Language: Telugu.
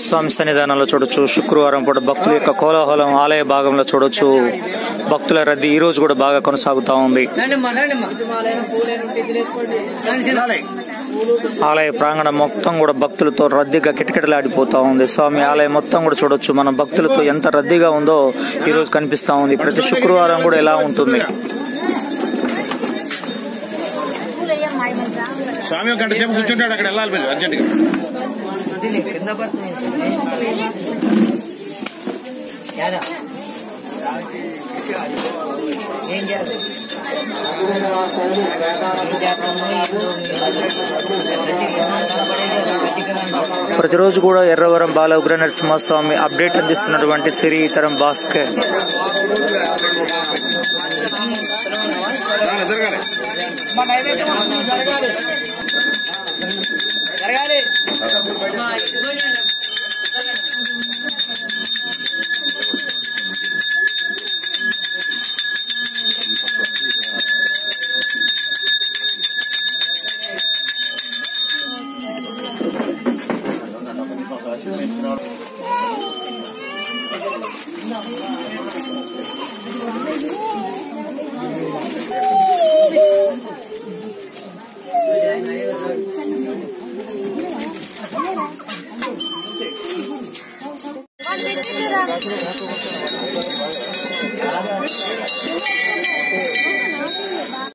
స్వామి సన్నిధానంలో చూడొచ్చు. శుక్రవారం పూట భక్తుల యొక్క కోలాహలం ఆలయ భాగంలో చూడొచ్చు. భక్తుల రద్దీ ఈ రోజు కూడా బాగా కొనసాగుతా ఉంది. ఆలయ ప్రాంగణం మొత్తం కూడా భక్తులతో రద్దీగా కిటకిటలాడిపోతా ఉంది. స్వామి ఆలయం మొత్తం కూడా చూడొచ్చు. మన భక్తులతో ఎంత రద్దీగా ఉందో ఈ రోజు కనిపిస్తా ఉంది. ప్రతి శుక్రవారం కూడా ఎలా ఉంటుంది. స్వామి ఒక గంట సేపు కూర్చుంటాడు అక్కడ వెళ్ళాలి మీరు అర్జెంట్గా. ప్రతిరోజు కూడా ఎర్రవరం బాల ఉగ్ర నరసింహస్వామి అప్డేట్ అందిస్తున్నటువంటి శ్రీతరం భాస్కర్.